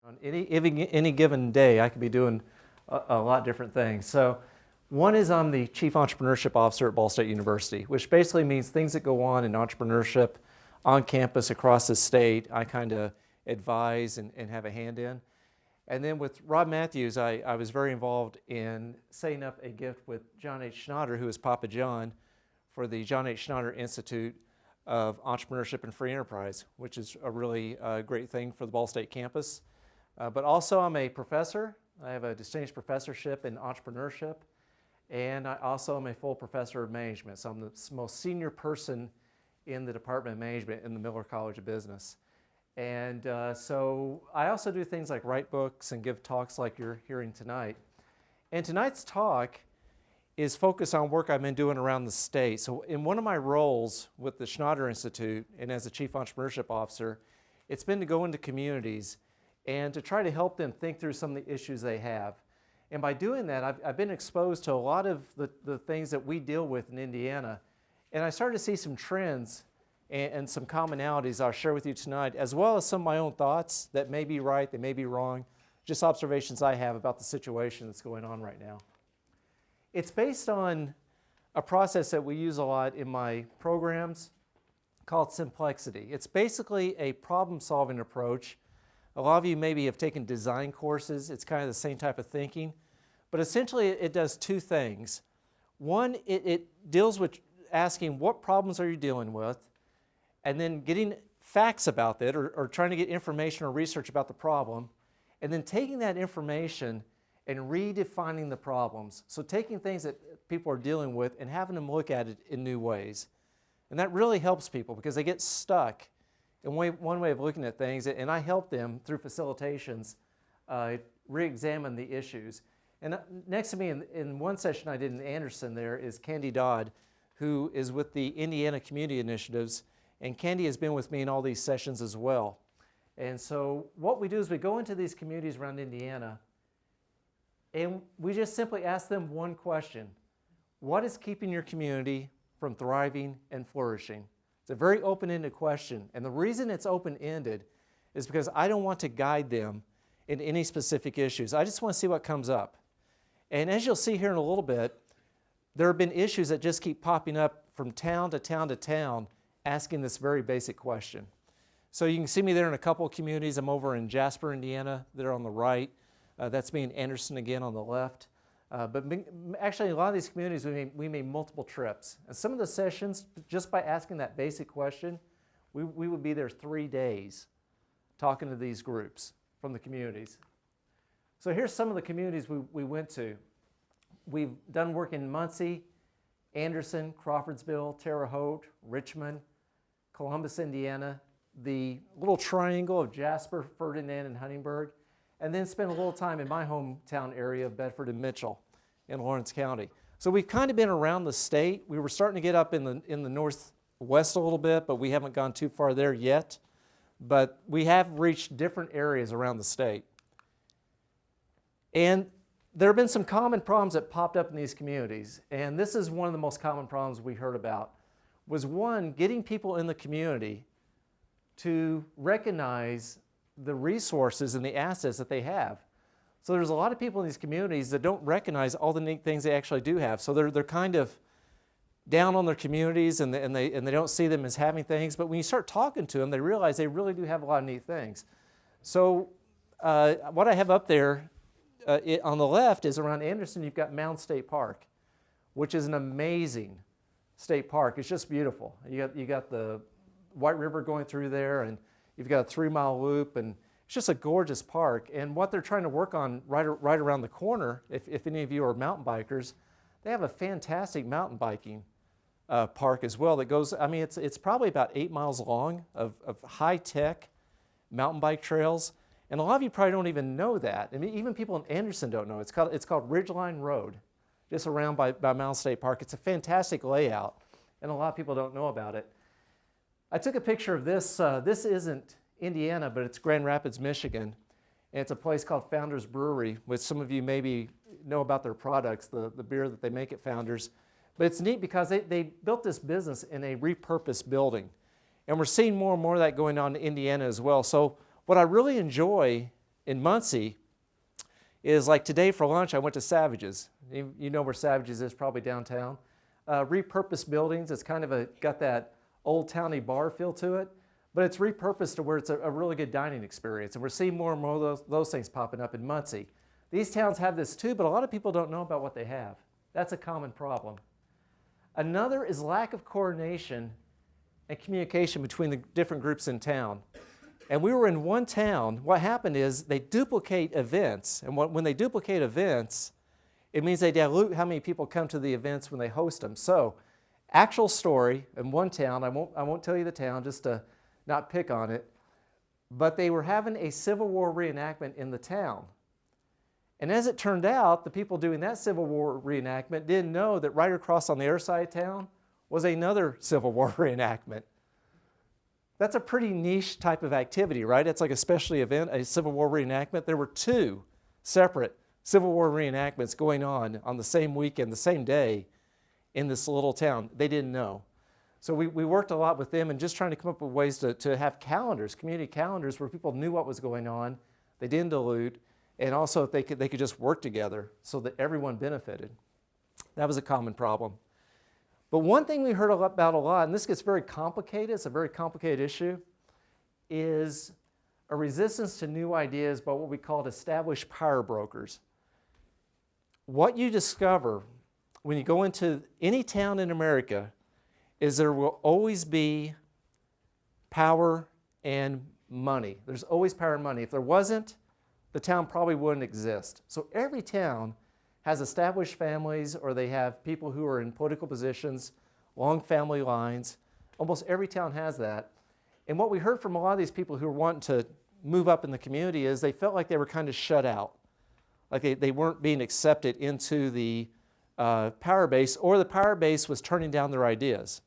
On any given day, I could be doing a lot of different things. So one is I'm the Chief Entrepreneurship Officer at Ball State University, which basically means things that go on in entrepreneurship on campus across the state, I kind of advise and have a hand in. And then with Rob Matthews, I was very involved in setting up a gift with John H. Schnatter, who is Papa John, for the John H. Schnatter Institute of Entrepreneurship and Free Enterprise, which is a really great thing for the Ball State campus. But also I'm a professor. I have a distinguished professorship in entrepreneurship, and I also am a full professor of management. So I'm the most senior person in the Department of Management in the Miller College of Business. And so I also do things like write books and give talks like you're hearing tonight. And tonight's talk is focused on work I've been doing around the state. So in one of my roles with the Schnatter Institute and as the Chief Entrepreneurship Officer, it's been to go into communities and to try to help them think through some of the issues they have. And by doing that, I've been exposed to a lot of the things that we deal with in Indiana. And I started to see some trends and some commonalities I'll share with you tonight, as well as some of my own thoughts that may be right, they may be wrong, just observations I have about the situation that's going on right now. It's based on a process that we use a lot in my programs called Simplexity. It's basically a problem-solving approach. A lot of you maybe have taken design courses. It's kind of the same type of thinking. But essentially, it does two things. One, it deals with asking what problems are you dealing with, and then getting facts about that, or trying to get information or research about the problem, and then taking that information and redefining the problems. So taking things that people are dealing with and having them look at it in new ways. And that really helps people because they get stuck in one way of looking at things, and I help them through facilitations re-examine the issues. And next to me in one session I did in Anderson there is Candy Dodd, who is with the Indiana Community Initiatives, and Candy has been with me in all these sessions as well. And so what we do is we go into these communities around Indiana and we just simply ask them one question. What is keeping your community from thriving and flourishing? It's a very open-ended question, and the reason it's open-ended is because I don't want to guide them in any specific issues. I just want to see what comes up. And as you'll see here in a little bit, there have been issues that just keep popping up from town to town to town asking this very basic question. So you can see me there in a couple of communities. I'm over in Jasper, Indiana, there on the right. That's me in Anderson again on the left. But actually, a lot of these communities, we made multiple trips. And some of the sessions, just by asking that basic question, we would be there 3 days talking to these groups from the communities. So here's some of the communities we went to. We've done work in Muncie, Anderson, Crawfordsville, Terre Haute, Richmond, Columbus, Indiana, the little triangle of Jasper, Ferdinand, and Huntingburg, and then spent a little time in my hometown area of Bedford and Mitchell in Lawrence County. So we've kind of been around the state. We were starting to get up in the northwest a little bit, but we haven't gone too far there yet. But we have reached different areas around the state. And there have been some common problems that popped up in these communities, and this is one of the most common problems we heard about, was one, getting people in the community to recognize the resources and the assets that they have. So there's a lot of people in these communities that don't recognize all the neat things they actually do have. So they're kind of down on their communities and they don't see them as having things, but when you start talking to them, they realize they really do have a lot of neat things. So what I have up there on the left is around Anderson, you've got Mound State Park, which is an amazing state park. It's just beautiful. You got the White River going through there, and you've got a 3-mile loop, and it's just a gorgeous park. And what they're trying to work on right around the corner, if any of you are mountain bikers, they have a fantastic mountain biking park as well that goes, I mean, it's probably about 8 miles long of high-tech mountain bike trails. And a lot of you probably don't even know that. I mean, even people in Anderson don't know. It's called Ridgeline Road, just around by Mound State Park. It's a fantastic layout, and a lot of people don't know about it. I took a picture of this. This isn't Indiana, but it's Grand Rapids, Michigan. And it's a place called Founders Brewery, which some of you maybe know about their products, the beer that they make at Founders. But it's neat because they built this business in a repurposed building. And we're seeing more and more of that going on in Indiana as well. So what I really enjoy in Muncie is like today for lunch I went to Savage's. You know where Savage's is, probably downtown. Repurposed buildings. It's kind of got that old towny bar feel to it, but it's repurposed to where it's a really good dining experience. And we're seeing more and more of those things popping up in Muncie. These towns have this too, but a lot of people don't know about what they have. That's a common problem. Another is lack of coordination and communication between the different groups in town. And we were in one town. What happened is they duplicate events. And when they duplicate events, it means they dilute how many people come to the events when they host them. So, actual story in one town, I won't tell you the town just to not pick on it, but they were having a Civil War reenactment in the town. And as it turned out, the people doing that Civil War reenactment didn't know that right across on the other side of town was another Civil War reenactment. That's a pretty niche type of activity, right? It's like a specialty event, a Civil War reenactment. There were two separate Civil War reenactments going on the same weekend, the same day in this little town. They didn't know. So we worked a lot with them and just trying to come up with ways to have calendars, community calendars where people knew what was going on, they didn't dilute, and also if they could just work together so that everyone benefited. That was a common problem. But one thing we heard about a lot, and this gets very complicated, it's a very complicated issue, is a resistance to new ideas by what we call established power brokers. What you discover when you go into any town in America is there will always be power and money. There's always power and money. If there wasn't, the town probably wouldn't exist. So every town has established families, or they have people who are in political positions, long family lines. Almost every town has that. And what we heard from a lot of these people who were wanting to move up in the community is they felt like they were kind of shut out. Like they weren't being accepted into the power base, or the power base was turning down their ideas.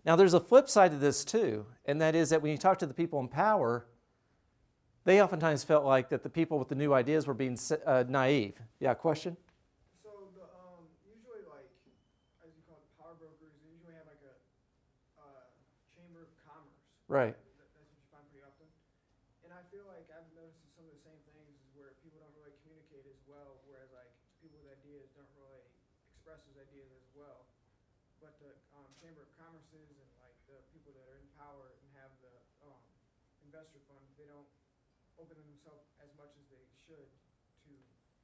Now there's a flip side to this too, and that is that when you talk to the people in power, they oftentimes felt like that the people with the new ideas were being naive. Yeah, question? So usually, like, as you call it, power brokers, they usually have like a chamber of commerce. Right. That's what you find pretty often. And I feel like I've noticed some of the same things is where people don't really communicate as well, whereas like people with ideas don't really express those ideas as well. But the chamber of commerces and like the people that are in power and have the investor fund, they don't open themselves as much as they should to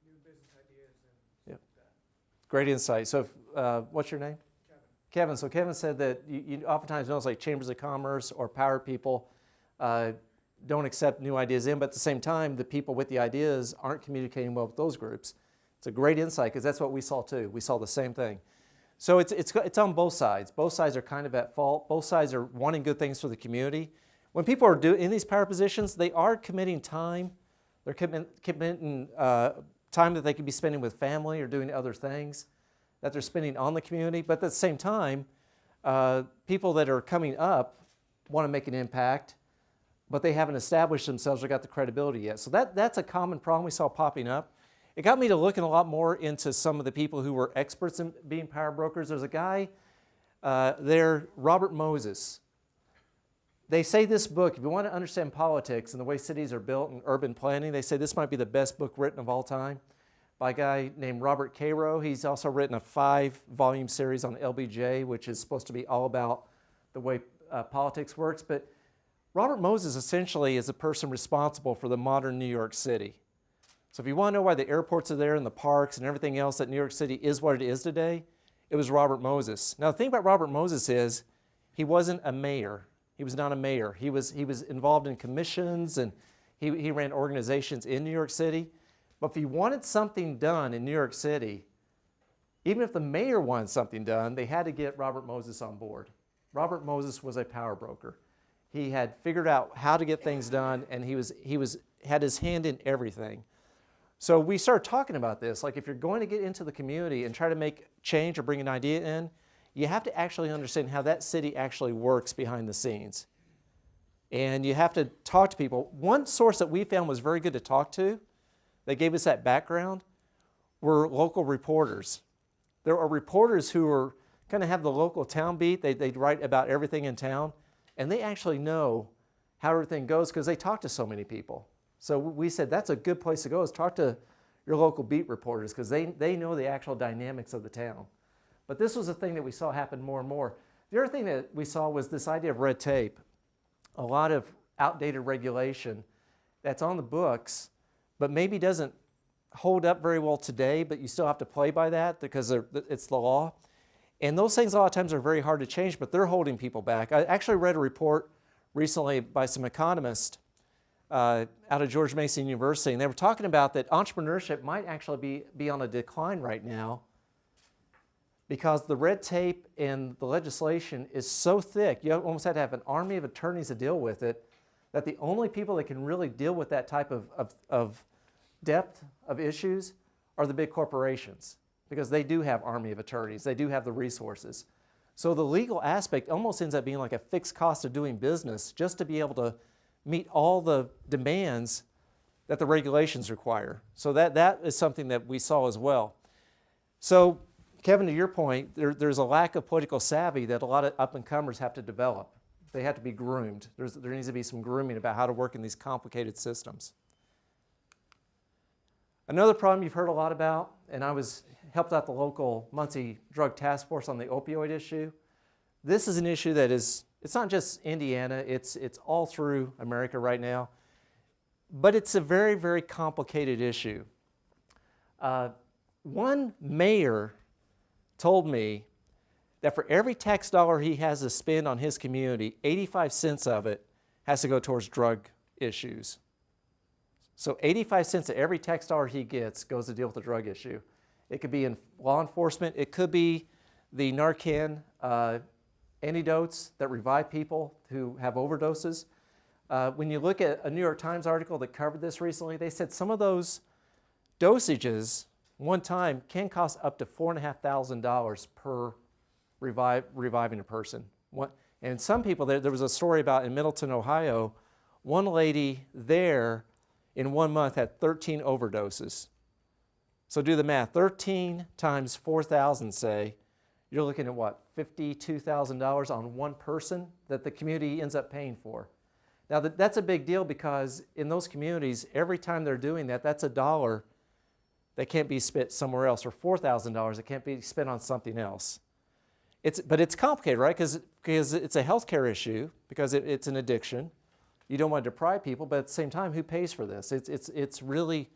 new business ideas and stuff like that. Great insight. So what's your name? Kevin. Kevin. So Kevin said that you oftentimes notice like chambers of commerce or power people don't accept new ideas in, but at the same time, the people with the ideas aren't communicating well with those groups. It's a great insight because that's what we saw too. We saw the same thing. So it's on both sides. Both sides are kind of at fault. Both sides are wanting good things for the community. When people are in these power positions, they are committing time. They're committing time that they could be spending with family or doing other things that they're spending on the community. But at the same time, people that are coming up want to make an impact, but they haven't established themselves or got the credibility yet. So that's a common problem we saw popping up. It got me to looking a lot more into some of the people who were experts in being power brokers. There's a guy there, Robert Moses. They say this book, if you want to understand politics and the way cities are built and urban planning, they say this might be the best book written of all time by a guy named Robert Cairo. He's also written a 5-volume series on LBJ, which is supposed to be all about the way politics works. But Robert Moses essentially is the person responsible for the modern New York City. So if you want to know why the airports are there and the parks and everything else that New York City is what it is today, it was Robert Moses. Now the thing about Robert Moses is he wasn't a mayor. He was not a mayor. He was involved in commissions and he ran organizations in New York City. But if he wanted something done in New York City, even if the mayor wanted something done, they had to get Robert Moses on board. Robert Moses was a power broker. He had figured out how to get things done, and he had his hand in everything. So we started talking about this, like if you're going to get into the community and try to make change or bring an idea in, you have to actually understand how that city actually works behind the scenes. And you have to talk to people. One source that we found was very good to talk to, that gave us that background, were local reporters. There are reporters who are kind of have the local town beat. They write about everything in town, and they actually know how everything goes because they talk to so many people. So we said that's a good place to go, is talk to your local beat reporters, because they know the actual dynamics of the town. But this was a thing that we saw happen more and more. The other thing that we saw was this idea of red tape. A lot of outdated regulation that's on the books, but maybe doesn't hold up very well today, but you still have to play by that because it's the law. And those things a lot of times are very hard to change, but they're holding people back. I actually read a report recently by some economists out of George Mason University, and they were talking about that entrepreneurship might actually be on a decline right now because the red tape and the legislation is so thick, you almost have to have an army of attorneys to deal with it, that the only people that can really deal with that type of depth of issues are the big corporations, because they do have army of attorneys, they do have the resources. So the legal aspect almost ends up being like a fixed cost of doing business just to be able to meet all the demands that the regulations require. So that is something that we saw as well. So Kevin, to your point, there's a lack of political savvy that a lot of up-and-comers have to develop. They have to be groomed. There needs to be some grooming about how to work in these complicated systems. Another problem you've heard a lot about, and I helped out the local Muncie Drug Task Force on the opioid issue. This is an issue that it's not just Indiana, it's all through America right now, but it's a very, very complicated issue. One mayor told me that for every tax dollar he has to spend on his community, 85 cents of it has to go towards drug issues. So 85 cents of every tax dollar he gets goes to deal with the drug issue. It could be in law enforcement, it could be the Narcan antidotes that revive people who have overdoses. When you look at a New York Times article that covered this recently, they said some of those dosages one time can cost up to $4,500 per reviving a person. And some people, there was a story about in Middleton, Ohio, one lady there in 1 month had 13 overdoses. So do the math, 13 times 4,000 say, you're looking at what, $52,000 on one person that the community ends up paying for. Now that's a big deal because in those communities, every time they're doing that, that's $1 that can't be spent somewhere else, or $4,000 that can't be spent on something else. But it's complicated, right? Because it's a healthcare issue, because it's an addiction. You don't want to deprive people, but at the same time, who pays for this? It's really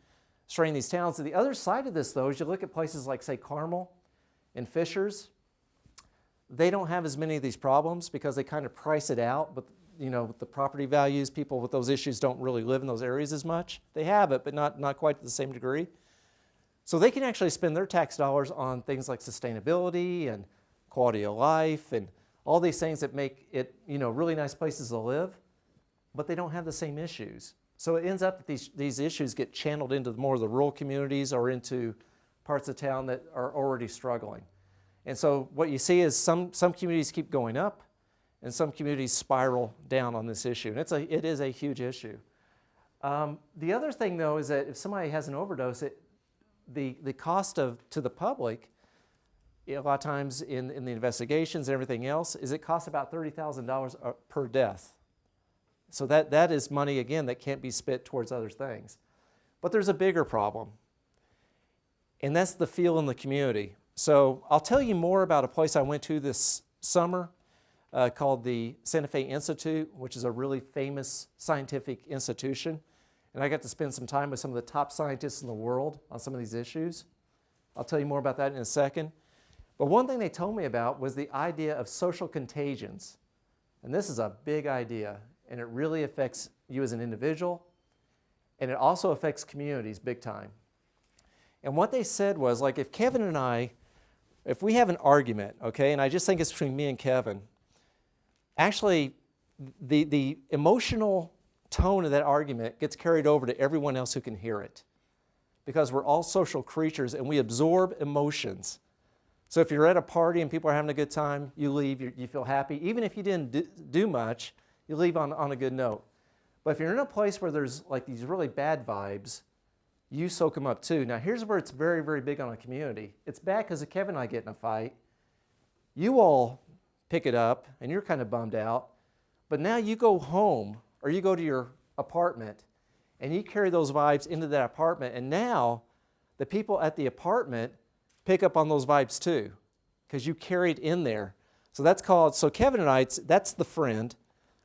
straining these towns. And the other side of this, though, is you look at places like, say, Carmel and Fishers. They don't have as many of these problems because they kind of price it out, but with the property values, people with those issues don't really live in those areas as much. They have it, but not quite to the same degree. So they can actually spend their tax dollars on things like sustainability and quality of life and all these things that make it, really nice places to live, but they don't have the same issues. So it ends up that these issues get channeled into more of the rural communities or into parts of town that are already struggling. And so what you see is some communities keep going up and some communities spiral down on this issue. And it is a huge issue. The other thing, though, is that if somebody has an overdose, the cost to the public, a lot of times in the investigations and everything else, is it costs about $30,000 per death. So that is money, again, that can't be spent towards other things. But there's a bigger problem, and that's the feel in the community. So I'll tell you more about a place I went to this summer called the Santa Fe Institute, which is a really famous scientific institution. And I got to spend some time with some of the top scientists in the world on some of these issues. I'll tell you more about that in a second. But one thing they told me about was the idea of social contagions. And this is a big idea, and it really affects you as an individual, and it also affects communities big time. And what they said was, like, if Kevin and I, if we have an argument, okay, and I just think it's between me and Kevin, actually the emotional tone of that argument gets carried over to everyone else who can hear it, because we're all social creatures and we absorb emotions. So if you're at a party and people are having a good time, you leave, you feel happy. Even if you didn't do much, you leave on a good note. But if you're in a place where there's like these really bad vibes, you soak them up too. Now here's where it's very, very big on a community. It's bad because if Kevin and I get in a fight, you all pick it up and you're kind of bummed out, but now you go home or you go to your apartment and you carry those vibes into that apartment, and now the people at the apartment pick up on those vibes too, because you carried in there. So that's called, so Kevin and I, that's the friend.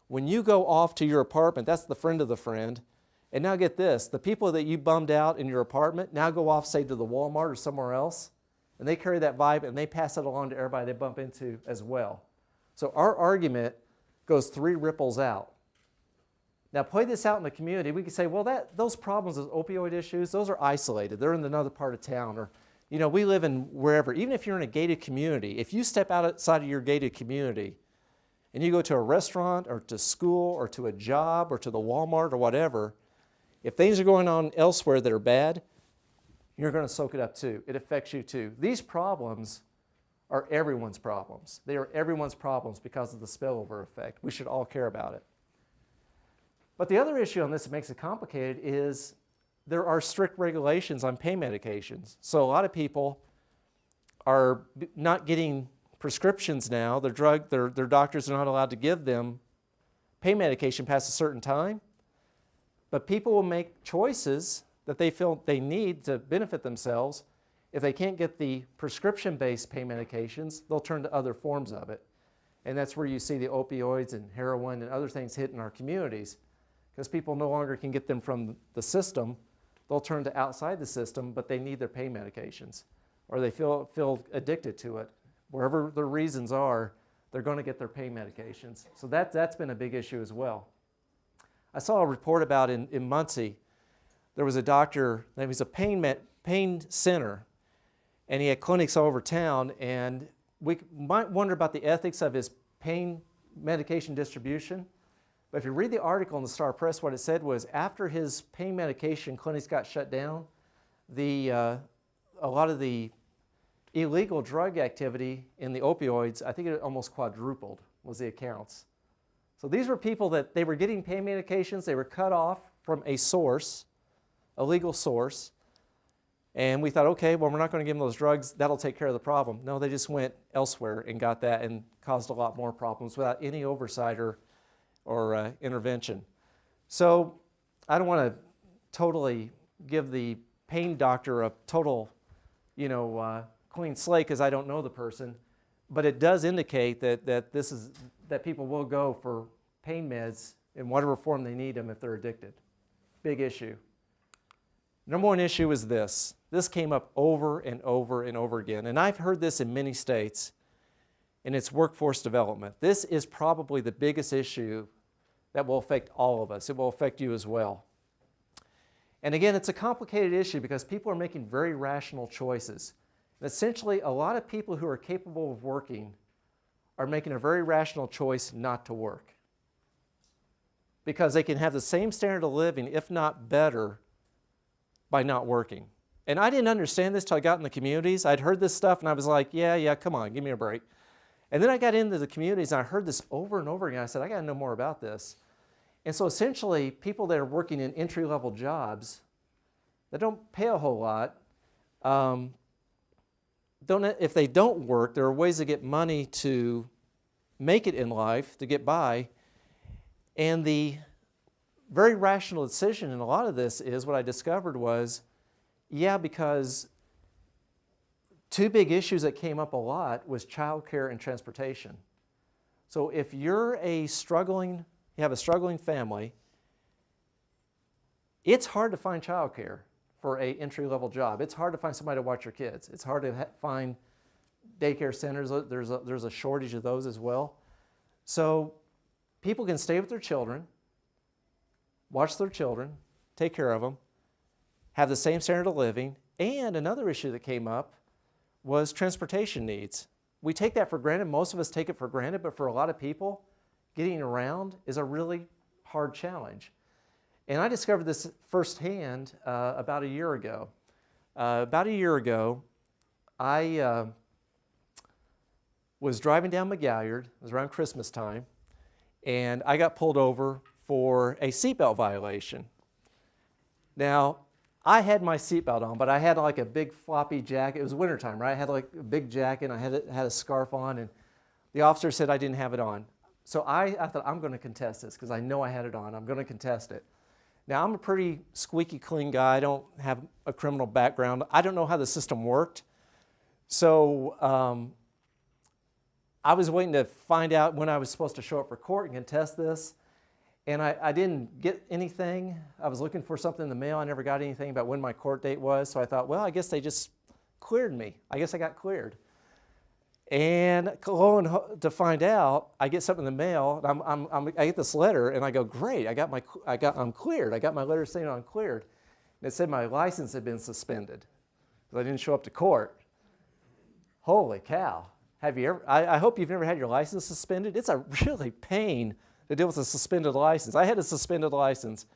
When you go off to your apartment, that's the friend of the friend. And now get this, the people that you bummed out in your apartment now go off, say, to the Walmart or somewhere else, and they carry that vibe and they pass it along to everybody they bump into as well. So our argument goes 3 ripples out. Now play this out in the community. We could say, well, those problems, those opioid issues, those are isolated. They're in another part of town, or we live in wherever. Even if you're in a gated community, if you step outside of your gated community and you go to a restaurant or to school or to a job or to the Walmart or whatever, if things are going on elsewhere that are bad, you're going to soak it up too. It affects you too. These problems are everyone's problems. They are everyone's problems because of the spillover effect. We should all care about it. But the other issue on this that makes it complicated is there are strict regulations on pain medications. So a lot of people are not getting prescriptions now. Their doctors are not allowed to give them pain medication past a certain time. But people will make choices that they feel they need to benefit themselves. If they can't get the prescription-based pain medications, they'll turn to other forms of it. And that's where you see the opioids and heroin and other things hit in our communities. Because people no longer can get them from the system, they'll turn to outside the system, but they need their pain medications. Or they feel addicted to it. Wherever their reasons are, they're going to get their pain medications. So that's been a big issue as well. I saw a report about in Muncie, there was a doctor, he was a pain center, and he had clinics all over town, and we might wonder about the ethics of his pain medication distribution. But if you read the article in the Star Press, what it said was after his pain medication clinics got shut down, a lot of the illegal drug activity in the opioids, I think it almost quadrupled was the accounts. So these were people that they were getting pain medications, they were cut off from a source, a legal source, and we thought, okay, well, we're not going to give them those drugs, that'll take care of the problem. No, they just went elsewhere and got that and caused a lot more problems without any oversight or intervention. So I don't want to totally give the pain doctor a total, clean slate because I don't know the person, but it does indicate that people will go for pain meds in whatever form they need them if they're addicted. Big issue. Number one issue is this. This came up over and over and over again, and I've heard this in many states, and it's workforce development. This is probably the biggest issue that will affect all of us. It will affect you as well. And again, it's a complicated issue because people are making very rational choices. And essentially, a lot of people who are capable of working are making a very rational choice not to work because they can have the same standard of living, if not better, by not working. And I didn't understand this till I got in the communities. I'd heard this stuff and I was like, yeah, come on, give me a break. And then I got into the communities and I heard this over and over again. I said, I got to know more about this. And so essentially, people that are working in entry-level jobs that don't pay a whole lot, if they don't work, there are ways to get money to make it in life, to get by. And the very rational decision in a lot of this is what I discovered was, because two big issues that came up a lot was childcare and transportation. So if you're you have a struggling family, it's hard to find childcare for an entry-level job. It's hard to find somebody to watch your kids. It's hard to find daycare centers. There's a shortage of those as well. So people can stay with their children, watch their children, take care of them, have the same standard of living. And another issue that came up was transportation needs. We take that for granted. Most of us take it for granted, but for a lot of people, getting around is a really hard challenge. And I discovered this firsthand about a year ago. I was driving down McGalliard. It was around Christmas time, and I got pulled over for a seatbelt violation. Now, I had my seatbelt on, but I had like a big floppy jacket. It was wintertime, right? I had like a big jacket, and I had a scarf on, and the officer said I didn't have it on. So I thought, I'm going to contest this because I know I had it on. I'm going to contest it. Now, I'm a pretty squeaky clean guy. I don't have a criminal background. I don't know how the system worked. So I was waiting to find out when I was supposed to show up for court and contest this. And I didn't get anything. I was looking for something in the mail. I never got anything about when my court date was. So I thought, well, I guess they just cleared me. I guess I got cleared. And lo and to find out, I get something in the mail. I get this letter, and I go, great! I'm cleared. I got my letter saying I'm cleared. And it said my license had been suspended because I didn't show up to court. Holy cow! Have you ever? I hope you've never had your license suspended. It's a really pain to deal with a suspended license. I had a suspended license,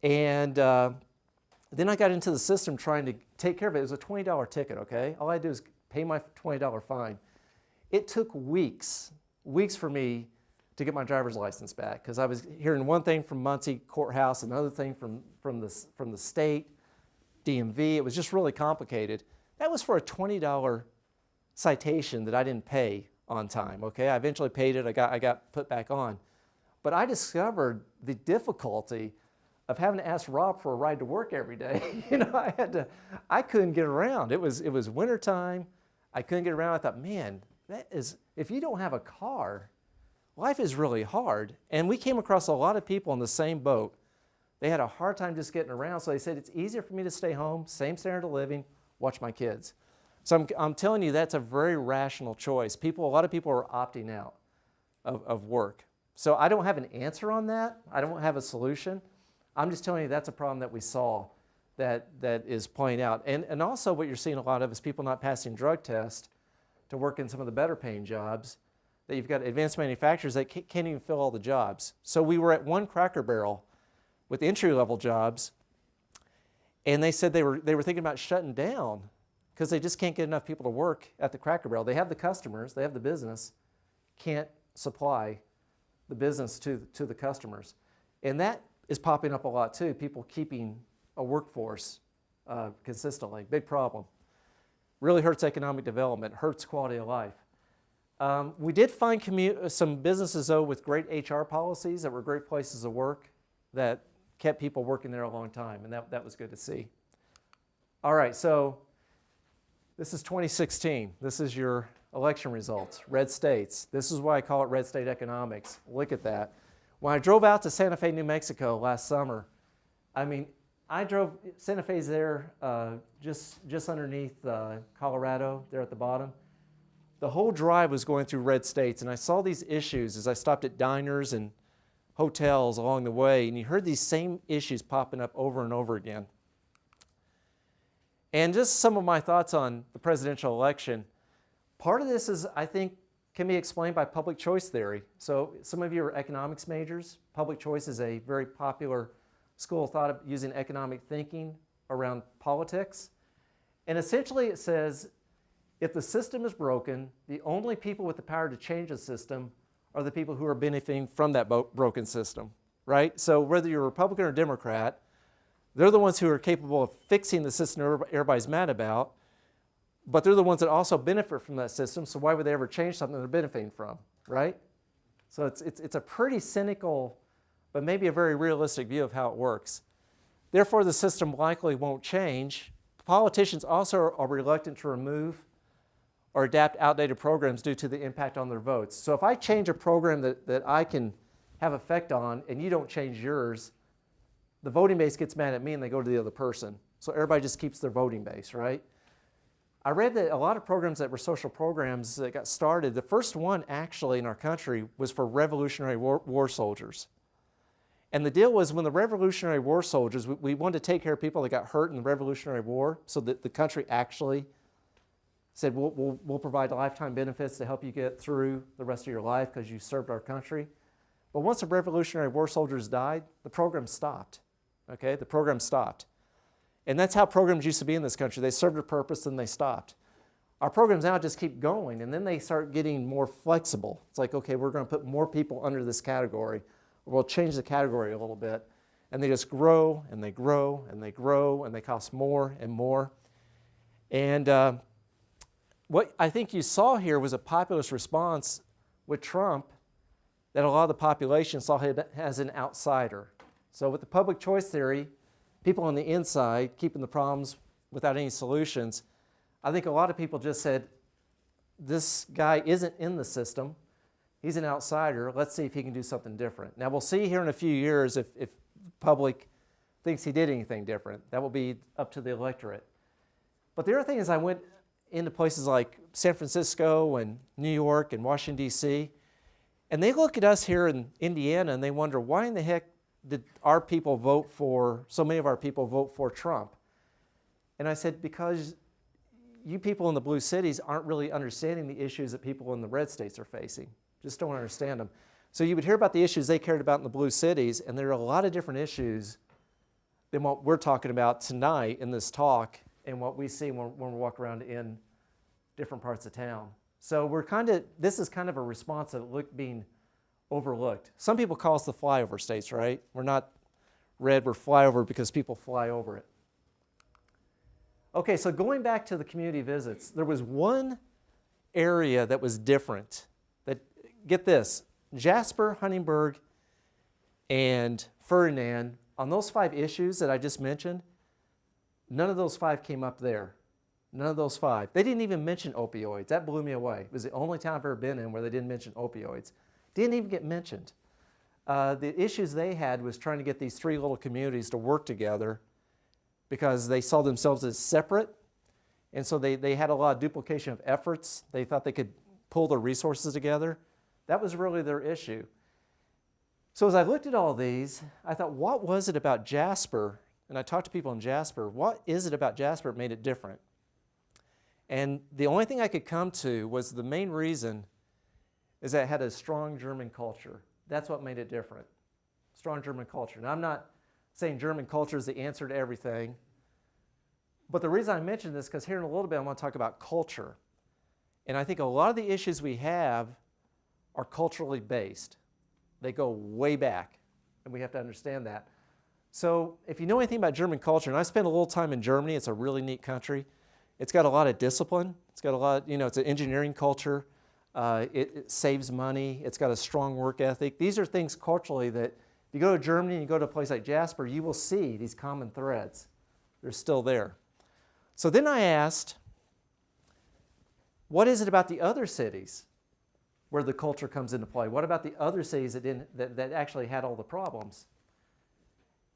and then I got into the system trying to take care of it. It was a $20 ticket. Okay, all I do is pay my $20 fine. It took weeks for me to get my driver's license back because I was hearing one thing from Muncie courthouse, another thing from the state, DMV. It was just really complicated. That was for a $20 citation that I didn't pay on time. Okay, I eventually paid it. I got put back on, but I discovered the difficulty of having to ask Rob for a ride to work every day. You know, I couldn't get around. It was wintertime. I couldn't get around. I thought, man, if you don't have a car, life is really hard. And we came across a lot of people in the same boat. They had a hard time just getting around, so they said, it's easier for me to stay home, same standard of living, watch my kids. So I'm telling you, that's a very rational choice. A lot of people are opting out of work. So I don't have an answer on that. I don't have a solution. I'm just telling you that's a problem that we saw that is playing out. And also what you're seeing a lot of is people not passing drug tests to work in some of the better paying jobs, that you've got advanced manufacturers that can't even fill all the jobs. So we were at one Cracker Barrel with entry-level jobs, and they said they were thinking about shutting down because they just can't get enough people to work at the Cracker Barrel. They have the customers, they have the business, can't supply the business to the customers. And that is popping up a lot too, people keeping a workforce consistently. Big problem. Really hurts economic development, hurts quality of life. We did find some businesses though with great HR policies that were great places to work that kept people working there a long time, and that was good to see. All right, so this is 2016. This is your election results, red states. This is why I call it red state economics. Look at that. When I drove out to Santa Fe, New Mexico last summer, I mean, Santa Fe's there just underneath Colorado, there at the bottom. The whole drive was going through red states, and I saw these issues as I stopped at diners and hotels along the way, and you heard these same issues popping up over and over again. And just some of my thoughts on the presidential election. Part of this is, I think, can be explained by public choice theory. So some of you are economics majors. Public choice is a very popular school of thought of using economic thinking around politics. And essentially it says, if the system is broken, the only people with the power to change the system are the people who are benefiting from that broken system, right? So whether you're a Republican or Democrat, they're the ones who are capable of fixing the system everybody's mad about, but they're the ones that also benefit from that system, so why would they ever change something they're benefiting from, right? So it's a pretty cynical, but maybe a very realistic view of how it works. Therefore, the system likely won't change. Politicians also are reluctant to remove or adapt outdated programs due to the impact on their votes. So if I change a program that I can have effect on and you don't change yours, the voting base gets mad at me and they go to the other person. So everybody just keeps their voting base, right? I read that a lot of programs that were social programs that got started, the first one actually in our country was for Revolutionary War soldiers. And the deal was when the Revolutionary War soldiers, we wanted to take care of people that got hurt in the Revolutionary War, so that the country actually said, we'll provide lifetime benefits to help you get through the rest of your life because you served our country. But once the Revolutionary War soldiers died, the program stopped. Okay, the program stopped. And that's how programs used to be in this country. They served a purpose and they stopped. Our programs now just keep going, and then they start getting more flexible. It's like, okay, we're going to put more people under this category. We'll change the category a little bit. And they just grow, and they grow, and they grow, and they cost more and more. And what I think you saw here was a populist response with Trump that a lot of the population saw him as an outsider. So with the public choice theory, people on the inside keeping the problems without any solutions, I think a lot of people just said, this guy isn't in the system. He's an outsider. Let's see if he can do something different. Now, we'll see here in a few years if the public thinks he did anything different. That will be up to the electorate. But the other thing is I went into places like San Francisco and New York and Washington, D.C., and they look at us here in Indiana and they wonder, why in the heck did our people vote for, so many of our people vote for Trump? And I said, because you people in the blue cities aren't really understanding the issues that people in the red states are facing. Just don't understand them. So you would hear about the issues they cared about in the blue cities, and there are a lot of different issues than what we're talking about tonight in this talk and what we see when we walk around in different parts of town. So this is kind of a response to being overlooked. Some people call us the flyover states, right? We're not red, we're flyover because people fly over it. Okay, so going back to the community visits, there was one area that was different. Get this, Jasper, Huntingburg, and Ferdinand, on those 5 issues that I just mentioned, none of those 5 came up there. None of those 5. They didn't even mention opioids. That blew me away. It was the only town I've ever been in where they didn't mention opioids. Didn't even get mentioned. The issues they had was trying to get these 3 little communities to work together because they saw themselves as separate, and so they had a lot of duplication of efforts. They thought they could pull their resources together. That was really their issue. So as I looked at all these, I thought, what was it about Jasper? And I talked to people in Jasper. What is it about Jasper that made it different? And the only thing I could come to was the main reason is that it had a strong German culture. That's what made it different. Strong German culture. Now, I'm not saying German culture is the answer to everything, but the reason I mention this is because here in a little bit I want to talk about culture. And I think a lot of the issues we have are culturally based. They go way back, and we have to understand that. So if you know anything about German culture, and I spent a little time in Germany, it's a really neat country. It's got a lot of discipline. It's got a lot, it's an engineering culture. It saves money. It's got a strong work ethic. These are things culturally that if you go to Germany and you go to a place like Jasper, you will see these common threads. They're still there. So then I asked, what is it about the other cities where the culture comes into play? What about the other cities that actually had all the problems?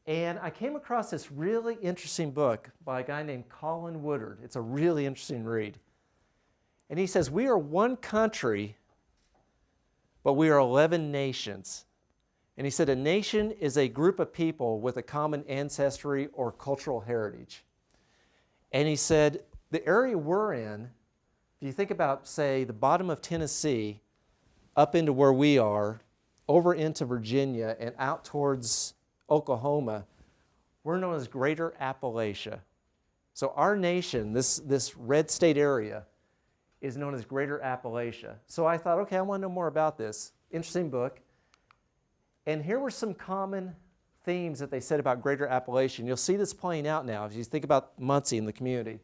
And I came across this really interesting book by a guy named Colin Woodard. It's a really interesting read. And he says, we are one country, but we are 11 nations. And he said, a nation is a group of people with a common ancestry or cultural heritage. And he said, the area we're in, if you think about, say, the bottom of Tennessee, up into where we are, over into Virginia, and out towards Oklahoma, we're known as Greater Appalachia. So our nation, this red state area, is known as Greater Appalachia. So I thought, okay, I want to know more about this. Interesting book. And here were some common themes that they said about Greater Appalachia. And you'll see this playing out now if you think about Muncie and the community.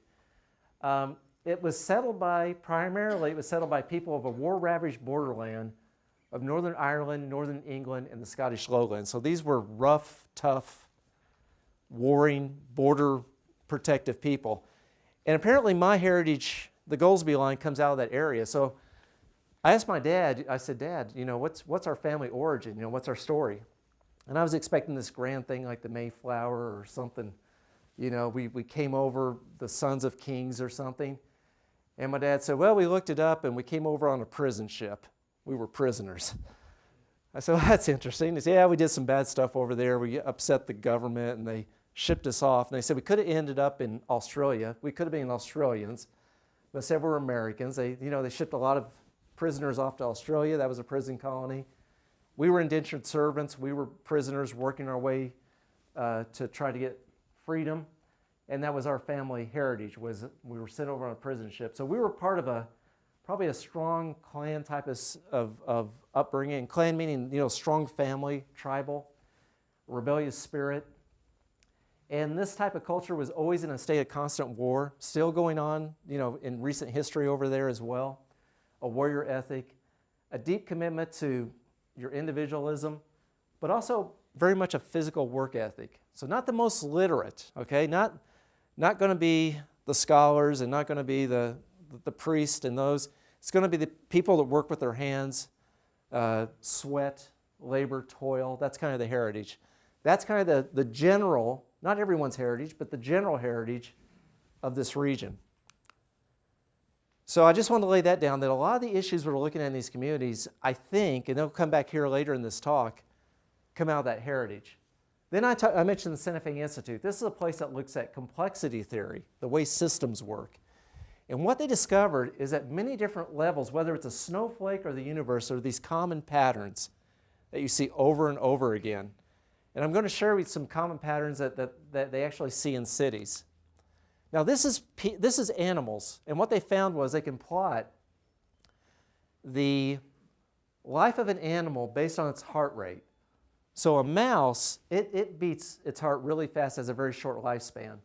It was settled by people of a war-ravaged borderland of Northern Ireland, Northern England, and the Scottish lowlands. So these were rough, tough, warring, border protective people. And apparently my heritage, the Goldsby line, comes out of that area. So I asked my dad, I said, Dad, what's our family origin? What's our story? And I was expecting this grand thing like the Mayflower or something. We came over the sons of kings or something. And my dad said, well, we looked it up and we came over on a prison ship. We were prisoners. I said, well, that's interesting. He said, yeah, we did some bad stuff over there. We upset the government and they shipped us off. And they said we could have ended up in Australia. We could have been Australians, but said we're Americans. They shipped a lot of prisoners off to Australia. That was a prison colony. We were indentured servants. We were prisoners working our way to try to get freedom. And that was our family heritage, was we were sent over on a prison ship. So we were part of probably a strong clan type of upbringing. Clan meaning, strong family, tribal, rebellious spirit. And this type of culture was always in a state of constant war, still going on, in recent history over there as well. A warrior ethic, a deep commitment to your individualism, but also very much a physical work ethic. So not the most literate, okay? Not going to be the scholars and not going to be the priest and those. It's going to be the people that work with their hands, sweat, labor, toil. That's kind of the heritage. That's kind of the general, not everyone's heritage, but the general heritage of this region. So I just want to lay that down, that a lot of the issues we're looking at in these communities, I think, and they'll come back here later in this talk, come out of that heritage. Then I mentioned the Santa Fe Institute. This is a place that looks at complexity theory, the way systems work. And what they discovered is at many different levels, whether it's a snowflake or the universe, there are these common patterns that you see over and over again. And I'm going to share with you some common patterns that they actually see in cities. Now this is animals, and what they found was they can plot the life of an animal based on its heart rate. So a mouse, it beats its heart really fast, has a very short lifespan.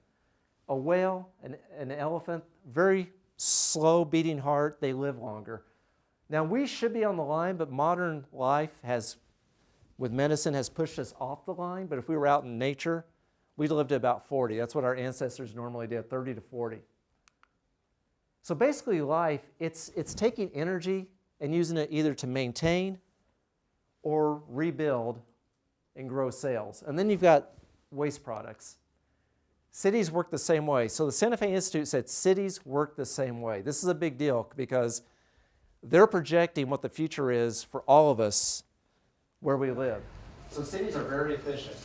A whale, an elephant, very slow beating heart, they live longer. Now we should be on the line, but modern life with medicine has pushed us off the line, but if we were out in nature, we'd live to about 40. That's what our ancestors normally did, 30 to 40. So basically life, it's taking energy and using it either to maintain or rebuild and grow sales. And then you've got waste products. Cities work the same way. So the Santa Fe Institute said cities work the same way. This is a big deal because they're projecting what the future is for all of us where we live. So cities are very efficient,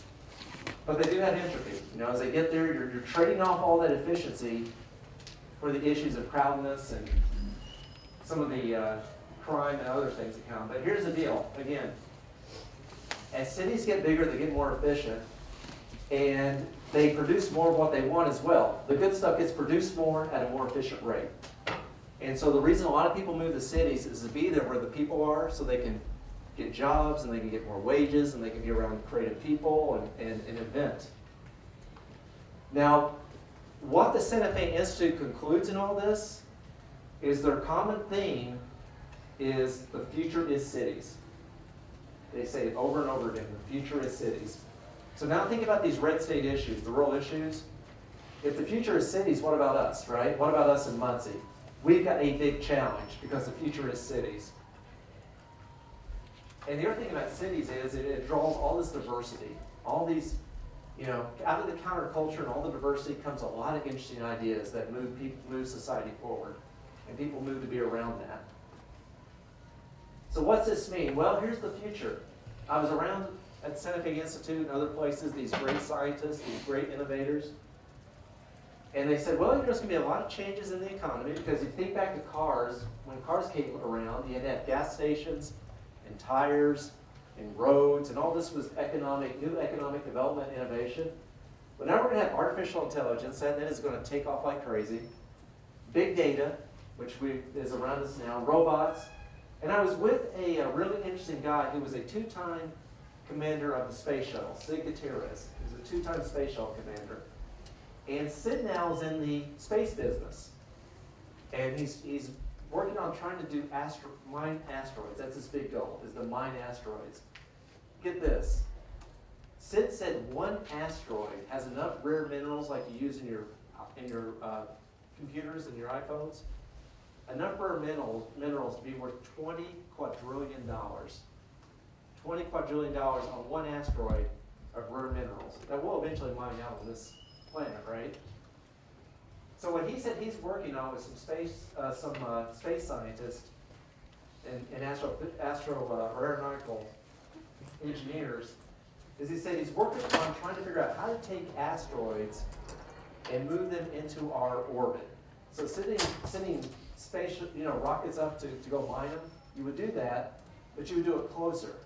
but they do have entropy. As they get there, you're trading off all that efficiency for the issues of crowdedness and some of the crime and other things that come. But here's the deal, again, as cities get bigger, they get more efficient, and they produce more of what they want as well. The good stuff gets produced more at a more efficient rate. And so the reason a lot of people move to cities is to be there where the people are, so they can get jobs and they can get more wages and they can be around creative people and event. Now, what the Santa Fe Institute concludes in all this is their common theme is the future is cities. They say it over and over again, the future is cities. So now think about these red state issues, the rural issues. If the future is cities, what about us, right? What about us in Muncie? We've got a big challenge because the future is cities. And the other thing about cities is it draws all this diversity, all these, out of the counterculture and all the diversity comes a lot of interesting ideas that move society forward, and people move to be around that. So what's this mean? Well, here's the future. I was around at Santa Fe Institute and other places, these great scientists, these great innovators, and they said, well, there's going to be a lot of changes in the economy because you think back to cars, when cars came around, you had to have gas stations and tires and roads, and all this was new economic development, innovation. But now we're going to have artificial intelligence, and that is going to take off like crazy. Big data, which is around us now, robots. And I was with a really interesting guy who was a two-time commander of the space shuttle, Sig Gutierrez. He was a two-time space shuttle commander. And Sid now is in the space business. And he's working on trying to do mine asteroids. That's his big goal, is to mine asteroids. Get this. Sid said one asteroid has enough rare minerals like you use in your computers and your iPhones, enough rare minerals to be worth $20 quadrillion. $20 quadrillion on one asteroid of rare minerals that will eventually mine out on this planet, right? So what he said he's working on with some space scientists and aeronautical engineers is he said he's working on trying to figure out how to take asteroids and move them into our orbit. So sending space, rockets up to go mine them, you would do that, but you would do it closer.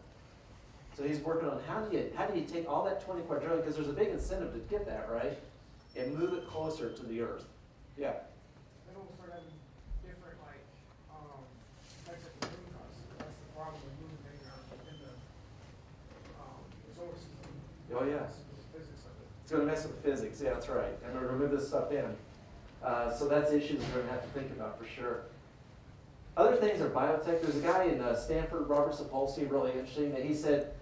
So he's working on how do you take all that 20 quadrillion, because there's a big incentive to get that, right, and move it closer to the Earth. Yeah. They almost start having different types of computing costs. That's the problem with moving things around in the solar system. Oh yeah. The physics of it. It's going to mess with physics. Yeah, that's right. And we're going to move this stuff in. So that's issues we're going to have to think about for sure. Other things are biotech. There's a guy in Stanford, Robert Sapolsky, really interesting, that he said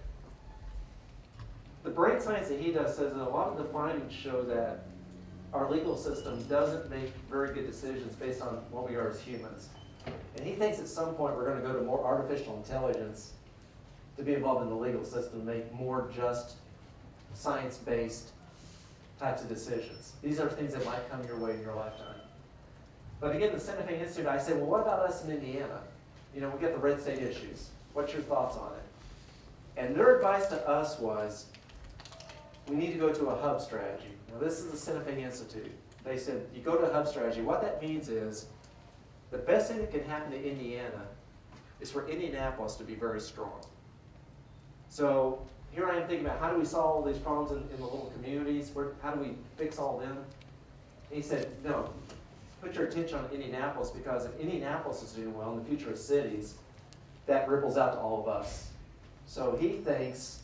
the brain science that he does says that a lot of the findings show that our legal system doesn't make very good decisions based on what we are as humans. And he thinks at some point we're going to go to more artificial intelligence to be involved in the legal system, make more just science-based types of decisions. These are things that might come your way in your lifetime. But again, the Santa Fe Institute, I say, well, what about us in Indiana? You know, we get the red state issues. What's your thoughts on it? And their advice to us was, we need to go to a hub strategy. Now, this is the Santa Fe Institute. They said, you go to a hub strategy. What that means is, the best thing that can happen to Indiana is for Indianapolis to be very strong. So here I am thinking about how do we solve all these problems in the little communities? How do we fix all them? And he said, no, put your attention on Indianapolis, because if Indianapolis is doing well in the future of cities, that ripples out to all of us. So he thinks,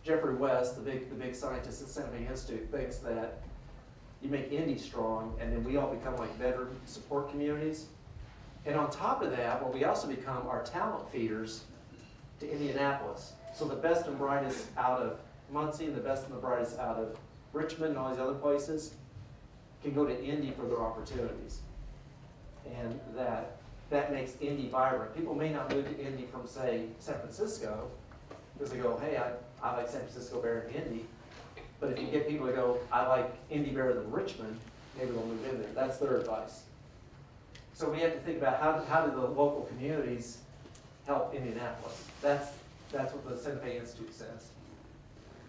Jeffrey West, the big scientist at Santa Fe Institute, thinks that you make Indy strong, and then we all become like veteran support communities. And on top of that, what we also become are talent feeders to Indianapolis. So the best and brightest out of Muncie and the best and the brightest out of Richmond and all these other places can go to Indy for their opportunities. And that makes Indy vibrant. People may not move to Indy from, say, San Francisco, because they go, hey, I like San Francisco better than Indy. But if you get people to go, I like Indy better than Richmond, maybe they'll move in there. That's their advice. So we have to think about how do the local communities help Indianapolis. That's what the Santa Fe Institute says.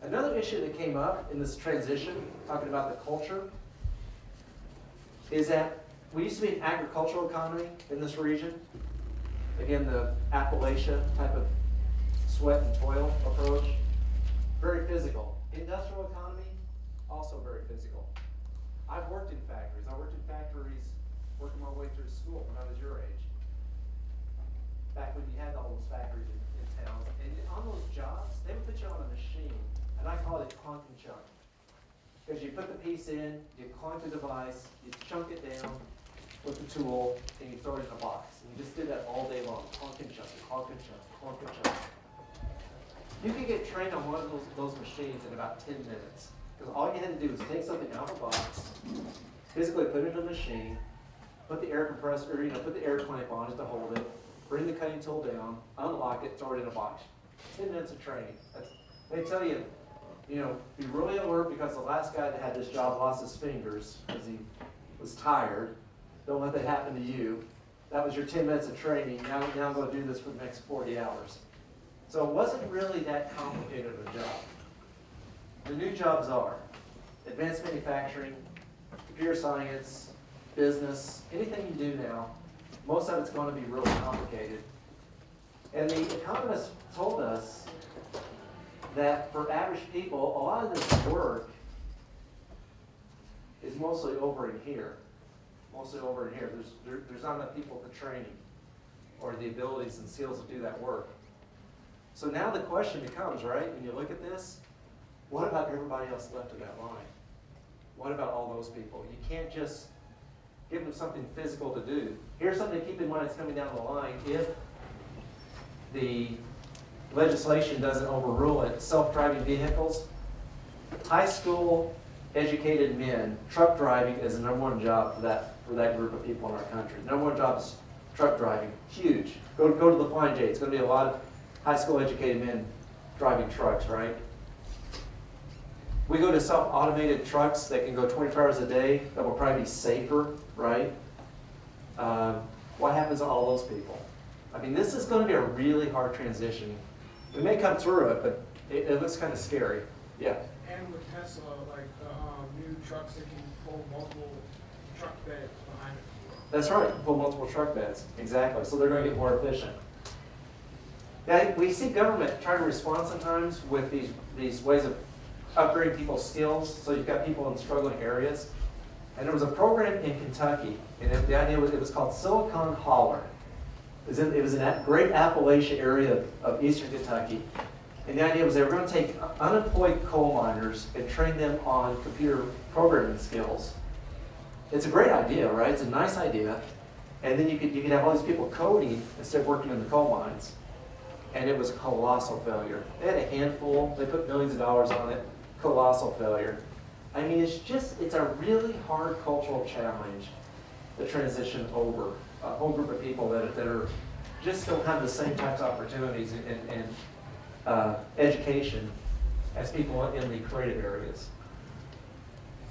Another issue that came up in this transition, talking about the culture, is that we used to be an agricultural economy in this region. Again, the Appalachia type of sweat and toil approach. Very physical. Industrial economy, also very physical. I've worked in factories. I worked in factories working my way through school when I was your age. Back when you had all those factories in towns. And on those jobs, they would put you on a machine, and I call it clunk and chunk. Because you put the piece in, you clunk the device, you chunk it down with the tool, and you throw it in a box. And you just did that all day long, clunk and chunk, clunk and chunk, clunk and chunk. You could get trained on one of those machines in about 10 minutes. Because all you had to do was take something out of a box, physically put it in a machine, put the air compressor, or, put the air clamp on it to hold it, bring the cutting tool down, unlock it, throw it in a box. 10 minutes of training. They tell you, be really alert, because the last guy that had this job lost his fingers because he was tired. Don't let that happen to you. That was your 10 minutes of training. Now I'm going to do this for the next 40 hours. So it wasn't really that complicated of a job. The new jobs are advanced manufacturing, computer science, business, anything you do now, most of it's going to be really complicated. And the economists told us that for average people, a lot of this work is mostly over in here. Mostly over in here. There's not enough people with the training or the abilities and skills to do that work. So now the question becomes, right, when you look at this, what about everybody else left of that line? What about all those people? You can't just give them something physical to do. Here's something to keep in mind that's coming down the line. If the legislation doesn't overrule it, self-driving vehicles, high school educated men, truck driving is the number one job for that group of people in our country. The number one job is truck driving. Huge. Go to the Flying J. It's going to be a lot of high school educated men driving trucks, right? We go to self-automated trucks that can go 24 hours a day, that will probably be safer, right? What happens to all those people? I mean, this is going to be a really hard transition. We may come through it, but it looks kind of scary. Yeah? And with Tesla, like new trucks that can pull multiple truck beds behind it. That's right, pull multiple truck beds. Exactly. So they're going to get more efficient. Now, we see government try to respond sometimes with these ways of upgrading people's skills. So you've got people in struggling areas. And there was a program in Kentucky, and the idea was, it was called Silicon Holler. It was in that great Appalachia area of eastern Kentucky. And the idea was they were going to take unemployed coal miners and train them on computer programming skills. It's a great idea, right? It's a nice idea. And then you could have all these people coding instead of working in the coal mines. and it was a colossal failure. They had a handful, they put millions of dollars on it, colossal failure. I mean, it's a really hard cultural challenge to transition over a whole group of people that are just don't have the same types of opportunities and education as people in the creative areas.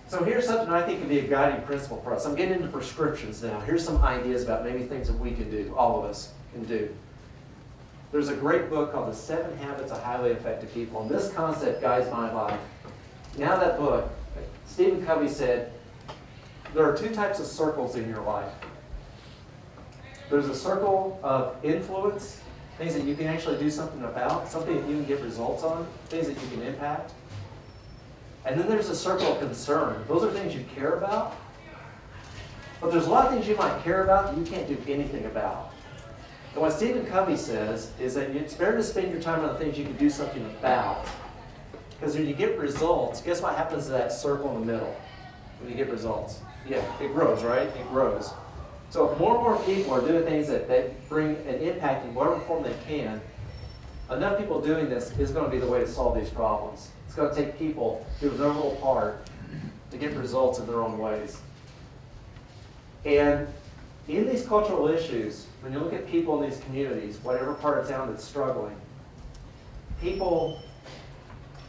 So here's something I think could be a guiding principle for us. I'm getting into prescriptions now. Here's some ideas about maybe things that we can do, all of us can do. There's a great book called The 7 Habits of Highly Effective People, and this concept guides my life. Now that book, Stephen Covey said, there are 2 types of circles in your life. There's a circle of influence, things that you can actually do something about, something that you can get results on, things that you can impact. And then there's a circle of concern. Those are things you care about, but there's a lot of things you might care about that you can't do anything about. And what Stephen Covey says is that it's better to spend your time on the things you can do something about. Because when you get results, guess what happens to that circle in the middle when you get results? Yeah, it grows, right? It grows. So if more and more people are doing things that bring an impact in whatever form they can, enough people doing this is going to be the way to solve these problems. It's going to take people doing their little part to get results in their own ways. And in these cultural issues, when you look at people in these communities, whatever part of town that's struggling, people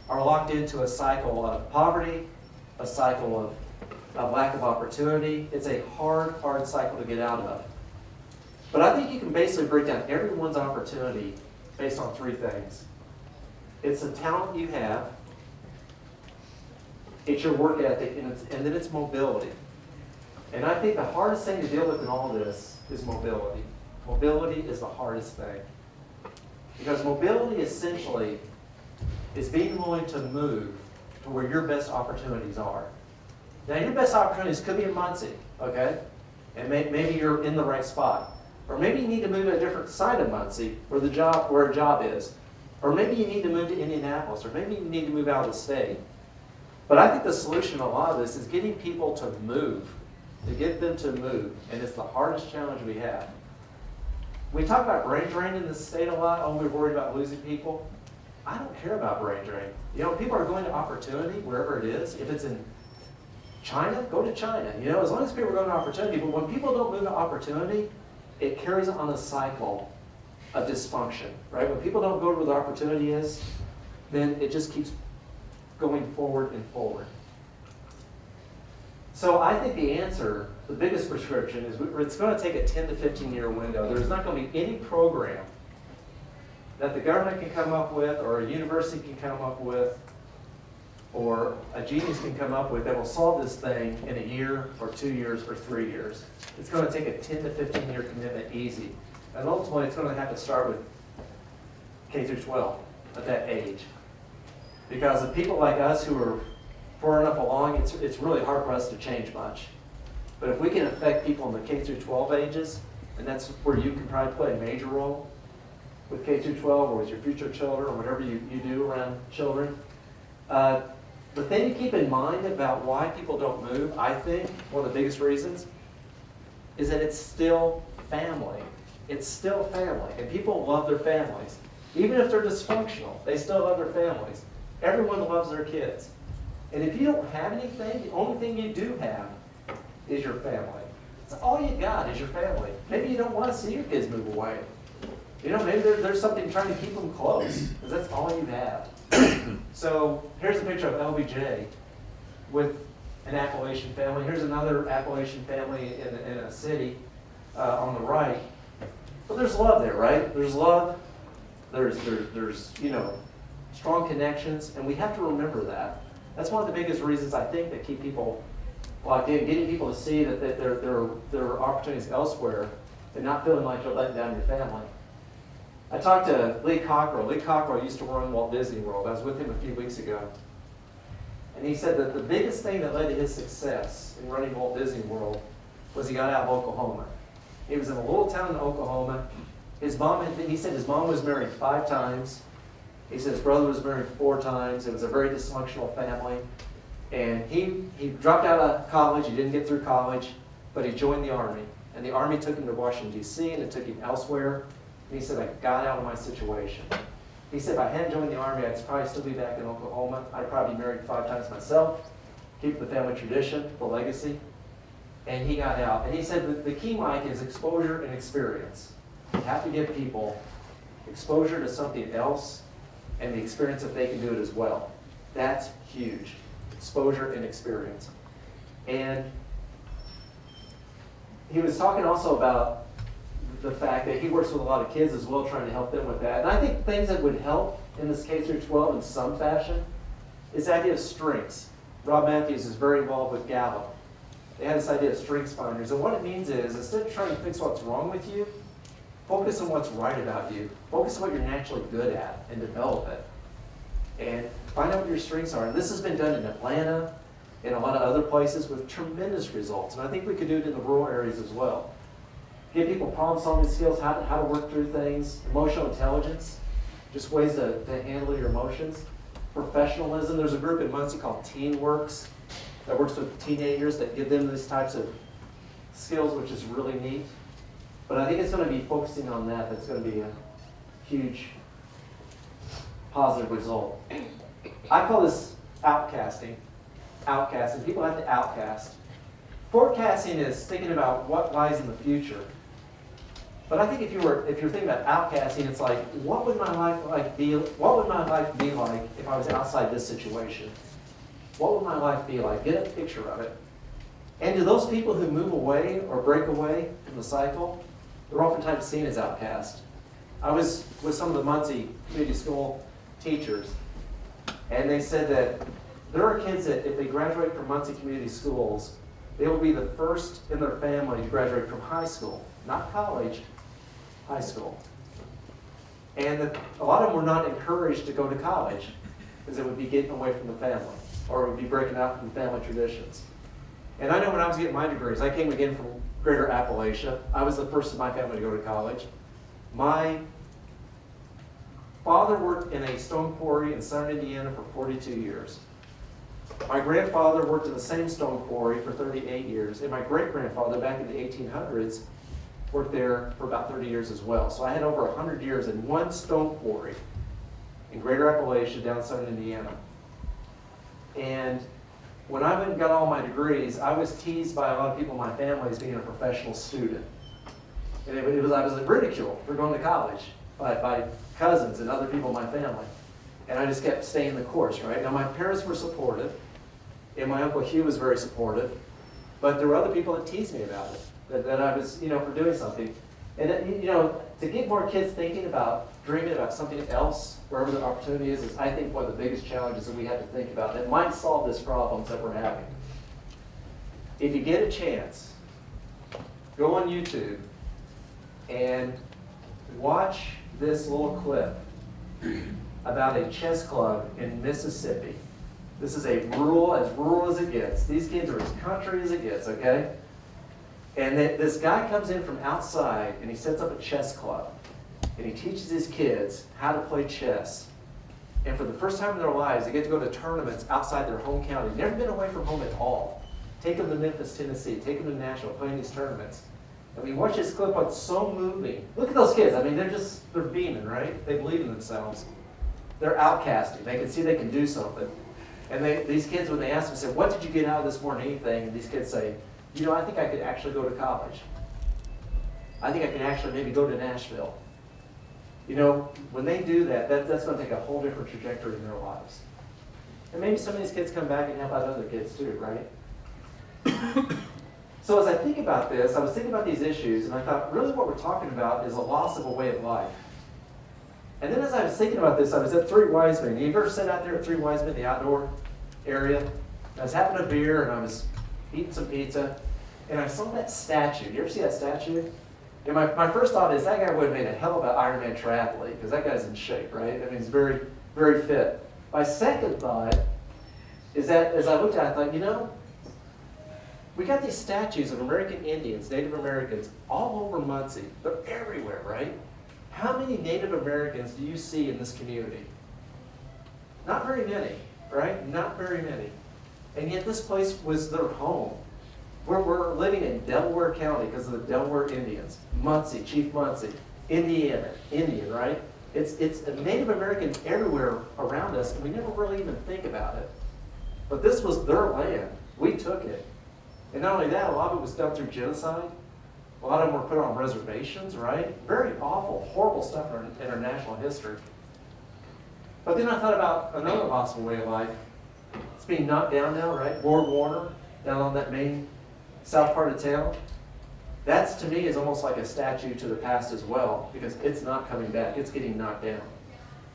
are locked into a cycle of poverty, a cycle of lack of opportunity. It's a hard, hard cycle to get out of. But I think you can basically break down everyone's opportunity based on 3 things. It's the talent you have, it's your work ethic, and then it's mobility. And I think the hardest thing to deal with in all this is mobility. Mobility is the hardest thing. Because mobility essentially is being willing to move to where your best opportunities are. Now, your best opportunities could be in Muncie, okay? And maybe you're in the right spot. Or maybe you need to move to a different side of Muncie where a job is. Or maybe you need to move to Indianapolis. Or maybe you need to move out of the state. But I think the solution to a lot of this is getting people to move, to get them to move. And it's the hardest challenge we have. We talk about brain drain in this state a lot. Oh, we're worried about losing people. I don't care about brain drain. You know, people are going to opportunity wherever it is. If it's in China, go to China. You know, as long as people are going to opportunity. But when people don't move to opportunity, it carries on a cycle of dysfunction, right? When people don't go to where the opportunity is, then it just keeps going forward and forward. So I think the answer, the biggest prescription, is it's going to take a 10 to 15 year window. There's not going to be any program that the government can come up with, or a university can come up with, or a genius can come up with that will solve this thing in a year, or 2 years, or 3 years. It's going to take a 10 to 15 year commitment easy. And ultimately, it's going to have to start with K through 12 at that age. Because the people like us who are far enough along, it's really hard for us to change much. But if we can affect people in the K through 12 ages, and that's where you can probably play a major role with K through 12 or with your future children or whatever you do around children. The thing to keep in mind about why people don't move, I think, one of the biggest reasons, is that it's still family. It's still family, and people love their families. Even if they're dysfunctional, they still love their families. Everyone loves their kids. And if you don't have anything, the only thing you do have is your family. That's all you got is your family. Maybe you don't want to see your kids move away. You know, maybe there's something trying to keep them close, because that's all you have. So here's a picture of LBJ with an Appalachian family. Here's another Appalachian family in a city on the right. But there's love there, right? There's love. There's you know, strong connections, and we have to remember that. That's one of the biggest reasons I think that keep people locked in, getting people to see that there are opportunities elsewhere and not feeling like you're letting down your family. I talked to Lee Cockrell. Lee Cockrell used to run Walt Disney World. I was with him a few weeks ago. And he said that the biggest thing that led to his success in running Walt Disney World was he got out of Oklahoma. He was in a little town in Oklahoma. He said his mom was married 5 times. He said his brother was married 4 times. It was a very dysfunctional family. And he dropped out of college. He didn't get through college, but he joined the Army. And the Army took him to Washington, D.C., and it took him elsewhere. And he said, I got out of my situation. He said, if I hadn't joined the Army, I'd probably still be back in Oklahoma. I'd probably be married 5 times myself, keep the family tradition, the legacy. And he got out. And he said that the key, Mike, is exposure and experience. You have to give people exposure to something else and the experience that they can do it as well. That's huge. Exposure and experience. And he was talking also about the fact that he works with a lot of kids as well, trying to help them with that. And I think things that would help in this K through 12 in some fashion is the idea of strengths. Rob Matthews is very involved with Gallup. They have this idea of strengths finders. And what it means is, instead of trying to fix what's wrong with you, focus on what's right about you. Focus on what you're naturally good at and develop it. And find out what your strengths are. And this has been done in Atlanta, in a lot of other places with tremendous results. And I think we could do it in the rural areas as well. Give people problem-solving skills, how to work through things, emotional intelligence, just ways to handle your emotions. Professionalism. There's a group in Muncie called TeenWorks that works with teenagers that give them these types of skills, which is really neat. But I think it's going to be focusing on that that's going to be a huge positive result. I call this outcasting. Outcasting. People have to outcast. Forecasting is thinking about what lies in the future. But I think if you're thinking about outcasting, it's like, what would my life be like if I was outside this situation? What would my life be like? Get a picture of it. And to those people who move away or break away from the cycle, they're oftentimes seen as outcast. I was with some of the Muncie community school teachers, and they said that there are kids that if they graduate from Muncie community schools, they will be the first in their family to graduate from high school, not college, high school. And that a lot of them were not encouraged to go to college because it would be getting away from the family or it would be breaking out from family traditions. And I know when I was getting my degrees, I came again from greater Appalachia. I was the first in my family to go to college. My father worked in a stone quarry in southern Indiana for 42 years. My grandfather worked in the same stone quarry for 38 years, and my great-grandfather back in the 1800s worked there for about 30 years as well. So I had over 100 years in one stone quarry in greater Appalachia down southern Indiana. And when I went and got all my degrees, I was teased by a lot of people in my family as being a professional student. And I was ridiculed for going to college by cousins and other people in my family. And I just kept staying the course, right? Now my parents were supportive, and my Uncle Hugh was very supportive, but there were other people that teased me about it, that I was, for doing something. And, to get more kids thinking about, dreaming about something else, wherever the opportunity is I think one of the biggest challenges that we have to think about that might solve this problem that we're having. If you get a chance, go on YouTube and watch this little clip about a chess club in Mississippi. This is as rural as it gets. These kids are as country as it gets, okay? And this guy comes in from outside and he sets up a chess club. And he teaches his kids how to play chess. And for the first time in their lives, they get to go to tournaments outside their home county. Never been away from home at all. Take them to Memphis, Tennessee. Take them to Nashville, playing these tournaments. And we watch this clip, it's so moving. Look at those kids. I mean, they're beaming, right? They believe in themselves. They're outcasting. They can see they can do something. And these kids, when they ask them, say, what did you get out of this more than anything? And these kids say, I think I could actually go to college. I think I can actually maybe go to Nashville. When they do that, that's going to take a whole different trajectory in their lives. And maybe some of these kids come back and help out other kids too, right? So as I think about this, I was thinking about these issues, and I thought, really what we're talking about is a loss of a way of life. And then as I was thinking about this, I was at Three Wise Men. You ever sit out there at Three Wise Men, the outdoor area? I was having a beer, and I was eating some pizza, and I saw that statue. You ever see that statue? And my first thought is that guy would have made a hell of an Ironman triathlete, because that guy's in shape, right? I mean, he's very, very fit. My second thought is that as I looked at it, I thought, we got these statues of American Indians, Native Americans, all over Muncie. They're everywhere, right? How many Native Americans do you see in this community? Not very many, right? Not very many. And yet this place was their home. We're living in Delaware County because of the Delaware Indians. Muncie, Chief Muncie. Indian, right? It's a Native American everywhere around us, and we never really even think about it. But this was their land. We took it. And not only that, a lot of it was done through genocide. A lot of them were put on reservations, right? Very awful, horrible stuff in our national history. But then I thought about another possible way of life. It's being knocked down now, right? Lord Warner, down on that main south part of town. That's, to me, is almost like a statue to the past as well, because it's not coming back. It's getting knocked down.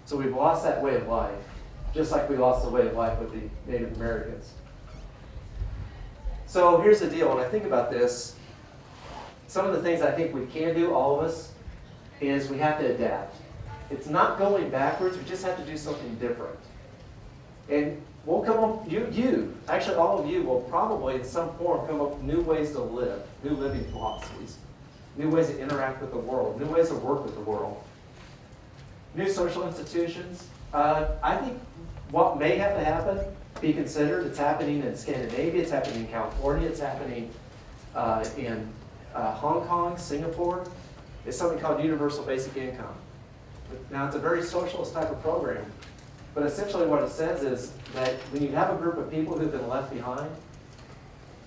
So we've lost that way of life, just like we lost the way of life with the Native Americans. So here's the deal. When I think about this, some of the things I think we can do, all of us, is we have to adapt. It's not going backwards. We just have to do something different. And we'll come up, actually all of you will probably in some form come up with new ways to live, new living philosophies, new ways to interact with the world, new ways to work with the world. New social institutions. I think what may have to happen, be considered, it's happening in Scandinavia, it's happening in California, it's happening in Hong Kong, Singapore, is something called universal basic income. Now it's a very socialist type of program. But essentially what it says is that when you have a group of people who've been left behind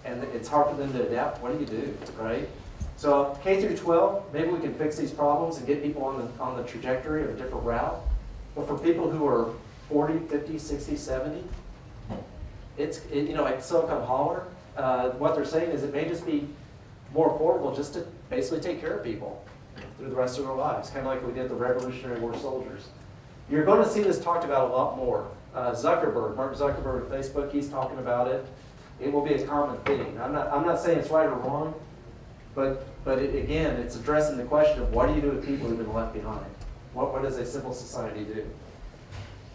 and it's hard for them to adapt, what do, right? So K through 12, maybe we can fix these problems and get people on the trajectory of a different route. But for people who are 40, 50, 60, 70, like Silicon Holler, what they're saying is it may just be more affordable just to basically take care of people through the rest of their lives, kind of like we did the Revolutionary War soldiers. You're going to see this talked about a lot more. Mark Zuckerberg of Facebook, he's talking about it. It will be a common theme. I'm not saying it's right or wrong, but again, it's addressing the question of what do you do with people who've been left behind? What does a civil society do?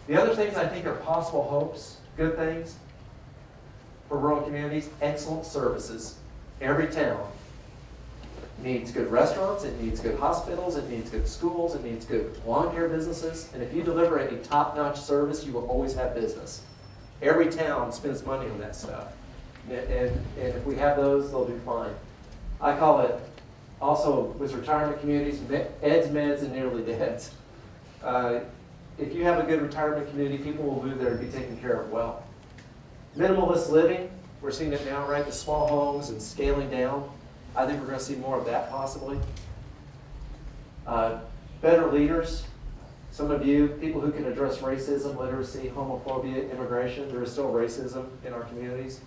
The other things I think are possible hopes, good things for rural communities, excellent services. Every town needs good restaurants, it needs good hospitals, it needs good schools, it needs good lawn care businesses. And if you deliver a top-notch service, you will always have business. Every town spends money on that stuff. And if we have those, they'll do fine. I call it also with retirement communities, eds, meds, and nearly deads. If you have a good retirement community, people will move there to be taken care of well. Minimalist living, we're seeing it now, right? The small homes and scaling down. I think we're going to see more of that possibly. Better leaders. Some of you, people who can address racism, literacy, homophobia, immigration. There is still racism in our communities.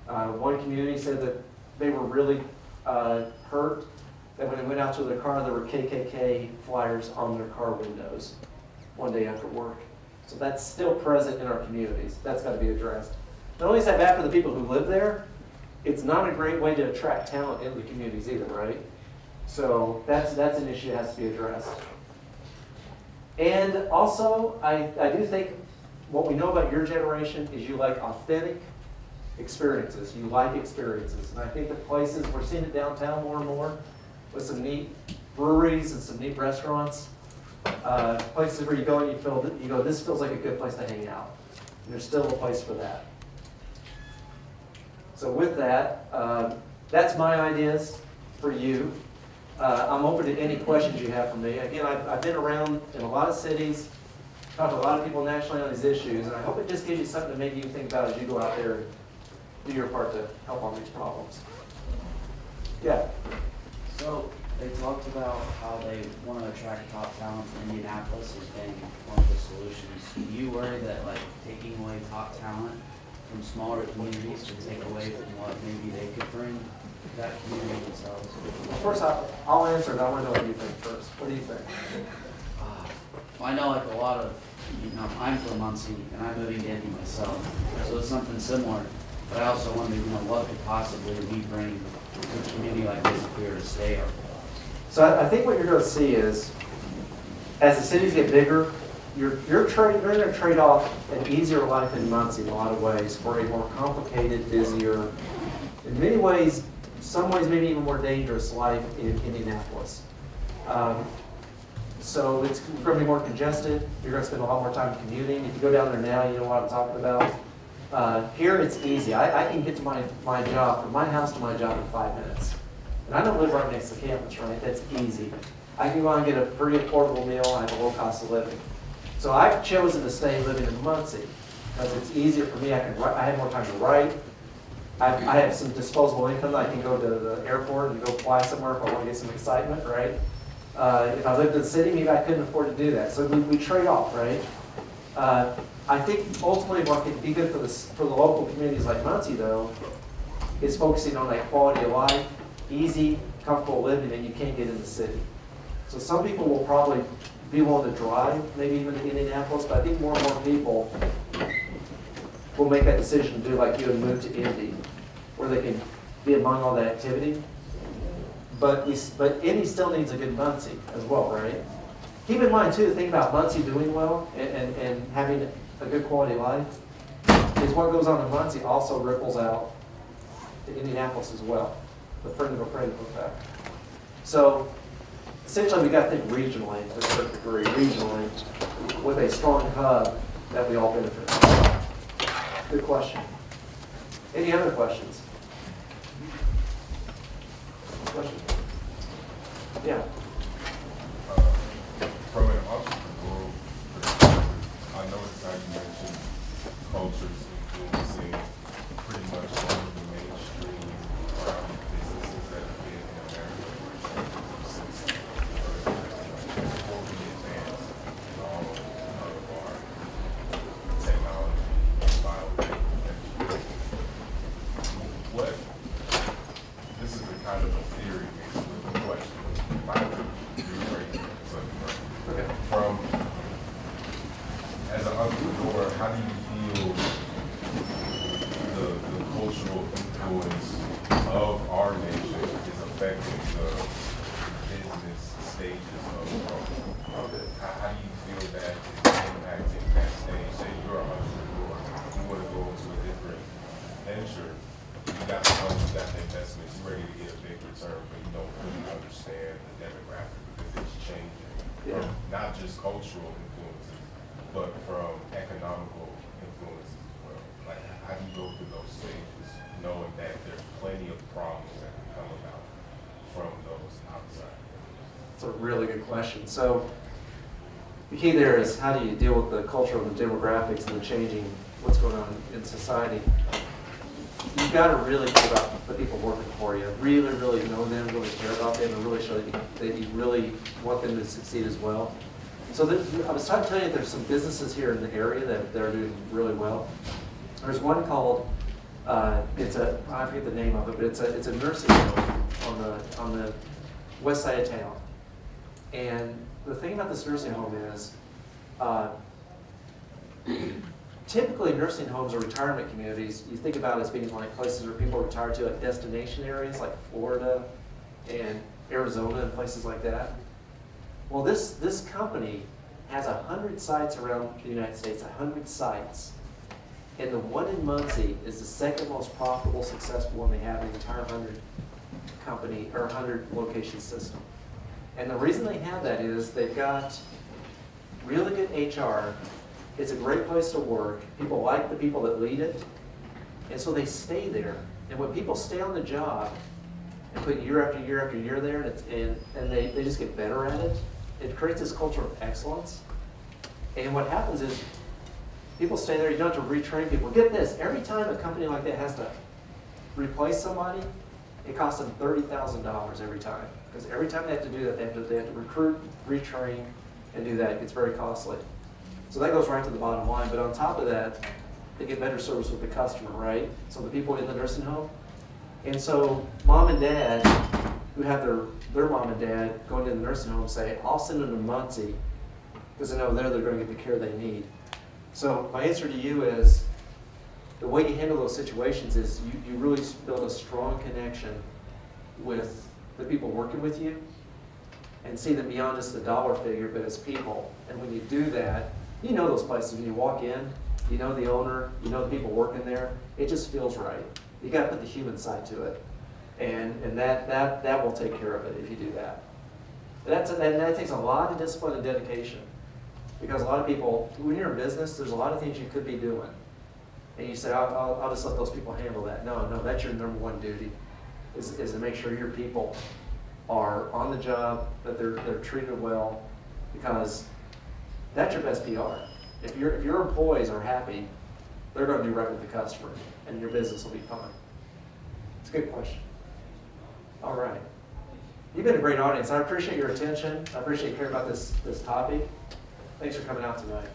One community said that they were really hurt that when they went out to their car, there were KKK flyers on their car windows one day after work. So that's still present in our communities. That's got to be addressed. Not only is that bad for the people who live there, it's not a great way to attract talent into the communities either, right? So that's an issue that has to be addressed. And also, I do think what we know about your generation is you like authentic experiences. You like experiences. And I think the places, we're seeing it downtown more and more with some neat breweries and some neat restaurants. Places where you go and you go, this feels like a good place to hang out. And there's still a place for that. So with that, that's my ideas for you. I'm open to any questions you have for me. Again, I've been around in a lot of cities, talked to a lot of people nationally on these issues, and I hope it just gives you something to maybe you think about as you go out there and do your part to help on these problems. Yeah. So they talked about how they want to attract top talent in Indianapolis as being one of the solutions. Do you worry that like taking away top talent from smaller communities would take away from what maybe they could bring to that community themselves? Well, first, I'll answer it. I want to know what you think first. What do you think? Well, I know like a lot of, I'm from Muncie and I'm moving to Indy myself, so it's something similar. But I also wonder, what could possibly we bring to a community like this if we were to stay our lives? So I think what you're going to see is, as the cities get bigger, you're going to trade off an easier life in Muncie in a lot of ways for a more complicated, busier, in many ways, some ways maybe even more dangerous life in Indianapolis. So it's going to be more congested. You're going to spend a lot more time commuting. If you go down there now, you know what I'm talking about. Here it's easy. I can get to my job, from my house to my job in 5 minutes. And I don't live right next to campus, right? That's easy. I can go out and get a pretty affordable meal, I have a low cost of living. So I've chosen to stay living in Muncie, because it's easier for me, I have more time to write. I have some disposable income, I can go to the airport and go fly somewhere if I want to get some excitement, right? If I lived in the city, maybe I couldn't afford to do that. So we trade off, right? I think ultimately what can be good for the local communities like Muncie, though, is focusing on that quality of life, easy, comfortable living that you can't get in the city. So some people will probably be willing to drive, maybe even to Indianapolis, but I think more and more people will make that decision to do like you and move to Indy, where they can be among all that activity. But Indy still needs a good Muncie as well, right? Keep in mind too, the thing about Muncie doing well and having a good quality of life is what goes on in Muncie also ripples out to Indianapolis as well, the friend of a friend effect. So essentially we got to think regionally to a certain degree, regionally, with a strong hub that we all benefit from. Good question. Any other questions? Question? Yeah. From an entrepreneurial perspective, I noticed how you mentioned cultures influencing pretty much all of the mainstream businesses that have been in America since the early 1900s, before we advanced in all of our technology, biotechnology. What? This is a kind of a theory mixed with a question. If I could rephrase it, Okay. from as an entrepreneur, how do you feel the cultural influence of our nation is affecting the business stages of growth? How do you feel that is impacting that stage? Say you're an entrepreneur, you want to go into a different venture, you got the money, you got the investments, you're ready to get a big return, but you don't really understand the demographic because it's changing. Yeah. Not just cultural influences, but from economical influences as well. Like, how do you go through those stages, knowing that there's plenty of problems that can come about from those outside? It's a really good question. So the key there is how do you deal with the culture and the demographics and the changing, what's going on in society. You've got to really think about the people working for you. Really, really know them, really care about them, and really show that you really want them to succeed as well. So I was trying to tell you there's some businesses here in the area that are doing really well. There's one called, I forget the name of it, but it's a nursing home on the west side of town. And the thing about this nursing home is, typically nursing homes or retirement communities, you think about it as being like places where people retire to, like destination areas like Florida and Arizona and places like that. Well, this company has 100 sites around the United States, 100 sites. And the one in Muncie is the second most profitable, successful one they have in the entire 100 company or 100 location system. And the reason they have that is they've got really good HR. It's a great place to work. People like the people that lead it. And so they stay there. And when people stay on the job and put year after year after year there, and they just get better at it, it creates this culture of excellence. And what happens is people stay there, you don't have to retrain people. Get this, every time a company like that has to replace somebody, it costs them $30,000 every time. Because every time they have to do that, they have to recruit, retrain, and do that. It gets very costly. So that goes right to the bottom line. But on top of that, they get better service with the customer, right? So the people in the nursing home. And so mom and dad, who have their mom and dad going to the nursing home say, I'll send them to Muncie because I know they're going to get the care they need. So my answer to you is, the way you handle those situations is you really build a strong connection with the people working with you and see them beyond just the dollar figure, but as people. And when you do that, you know those places. When you walk in, you know the owner, you know the people working there. It just feels right. You got to put the human side to it, and that will take care of it if you do that. And that takes a lot of discipline and dedication, because a lot of people, when you're in business, there's a lot of things you could be doing, and you say, I'll just let those people handle that. No, that's your number one duty, is to make sure your people are on the job, that they're treated well, because that's your best PR. If your employees are happy, they're going to do right with the customer, and your business will be fine. It's a good question. All right. You've been a great audience. I appreciate your attention. I appreciate you caring about this topic. Thanks for coming out tonight.